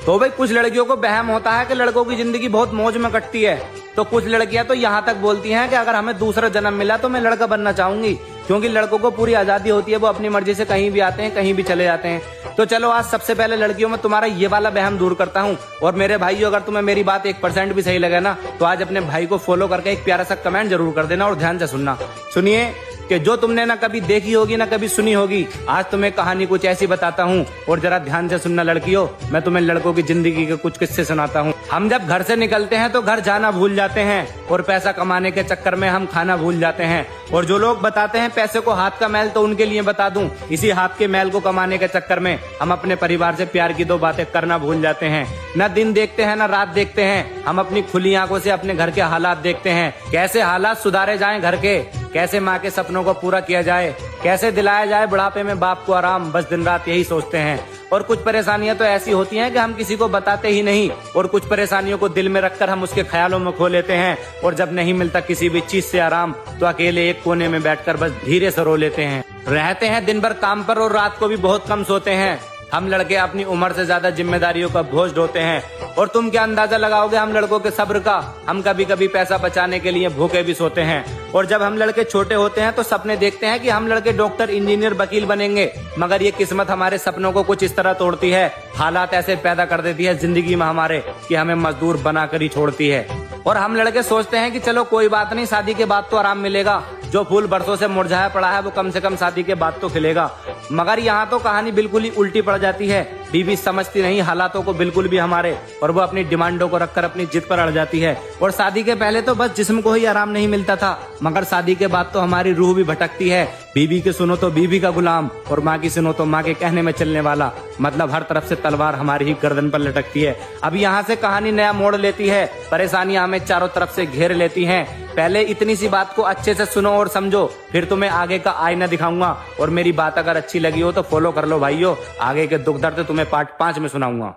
तो भाई कुछ लड़कियों को वहम होता है कि लड़कों की जिंदगी बहुत मौज में कटती है, तो कुछ लड़कियां तो यहाँ तक बोलती हैं कि अगर हमें दूसरा जन्म मिला तो मैं लड़का बनना चाहूंगी, क्योंकि लड़कों को पूरी आजादी होती है, वो अपनी मर्जी से कहीं भी आते हैं कहीं भी चले जाते हैं। तो चलो आज सबसे पहले लड़कियों में तुम्हारा ये वाला वहम दूर करता हूँ। और मेरे भाइयों, अगर तुम्हें मेरी बात 1% भी सही लगे ना, तो आज अपने भाई को फॉलो करके एक प्यारा सा कमेंट जरूर कर देना और ध्यान से सुनना। सुनिए कि जो तुमने ना कभी देखी होगी ना कभी सुनी होगी, आज तुम्हें कहानी कुछ ऐसी बताता हूँ और जरा ध्यान से सुनना लड़कियों। मैं तुम्हें लड़कों की जिंदगी के कुछ किस्से सुनाता हूँ। हम जब घर से निकलते हैं तो घर जाना भूल जाते हैं और पैसा कमाने के चक्कर में हम खाना भूल जाते हैं। और जो लोग बताते हैं पैसे को हाथ का मैल, तो उनके लिए बता दूं, इसी हाथ के मैल को कमाने के चक्कर में हम अपने परिवार से प्यार की 2 बातें करना भूल जाते हैं। न दिन देखते हैं न रात देखते हैं, हम अपनी खुली आंखों से अपने घर के हालात देखते हैं, कैसे हालात सुधारे जाएं घर के, कैसे माँ के सपनों को पूरा किया जाए, कैसे दिलाया जाए बुढ़ापे में बाप को आराम, बस दिन रात यही सोचते हैं। और कुछ परेशानियां तो ऐसी होती हैं कि हम किसी को बताते ही नहीं, और कुछ परेशानियों को दिल में रखकर हम उसके ख्यालों में खो लेते हैं। और जब नहीं मिलता किसी भी चीज से आराम, तो अकेले एक कोने में बैठकर बस धीरे से रो लेते हैं। रहते हैं दिन भर काम पर और रात को भी बहुत कम सोते हैं। हम लड़के अपनी उम्र से ज्यादा जिम्मेदारियों का बोझ ढोते हैं। और तुम क्या अंदाजा लगाओगे हम लड़कों के सब्र का? हम कभी कभी पैसा बचाने के लिए भूखे भी सोते हैं। और जब हम लड़के छोटे होते हैं तो सपने देखते हैं कि हम लड़के डॉक्टर, इंजीनियर, वकील बनेंगे, मगर ये किस्मत हमारे सपनों को कुछ इस तरह तोड़ती है, हालात ऐसे पैदा कर देती है जिंदगी में हमारे कि हमें मजदूर बनाकर ही छोड़ती है। और हम लड़के सोचते हैं कि चलो कोई बात नहीं, शादी के बाद तो आराम मिलेगा, जो फूल बरसों से मुरझाया पड़ा है वो कम से कम शादी के बाद तो खिलेगा। मगर यहाँ तो कहानी बिल्कुल ही उल्टी पड़ जाती है। बीवी समझती नहीं हालातों को बिल्कुल भी हमारे, और वो अपनी डिमांडों को रखकर अपनी जिद पर अड़ जाती है। और शादी के पहले तो बस जिस्म को ही आराम नहीं मिलता था, मगर शादी के बाद तो हमारी रूह भी भटकती है। बीवी की सुनो तो बीवी का गुलाम, और माँ की सुनो तो माँ के कहने में चलने वाला, मतलब हर तरफ से तलवार हमारी ही गर्दन पर लटकती है। अब यहाँ से कहानी नया मोड़ लेती है, परेशानियां हमें चारों तरफ से घेर लेती हैं। पहले इतनी सी बात को अच्छे से सुनो और समझो, फिर तुम्हें आगे का आईना दिखाऊंगा। और मेरी बात अगर अच्छी लगी हो तो फॉलो कर लो भाइयों, आगे के दुख दर्द तुम्हें पार्ट 5 में सुनाऊंगा।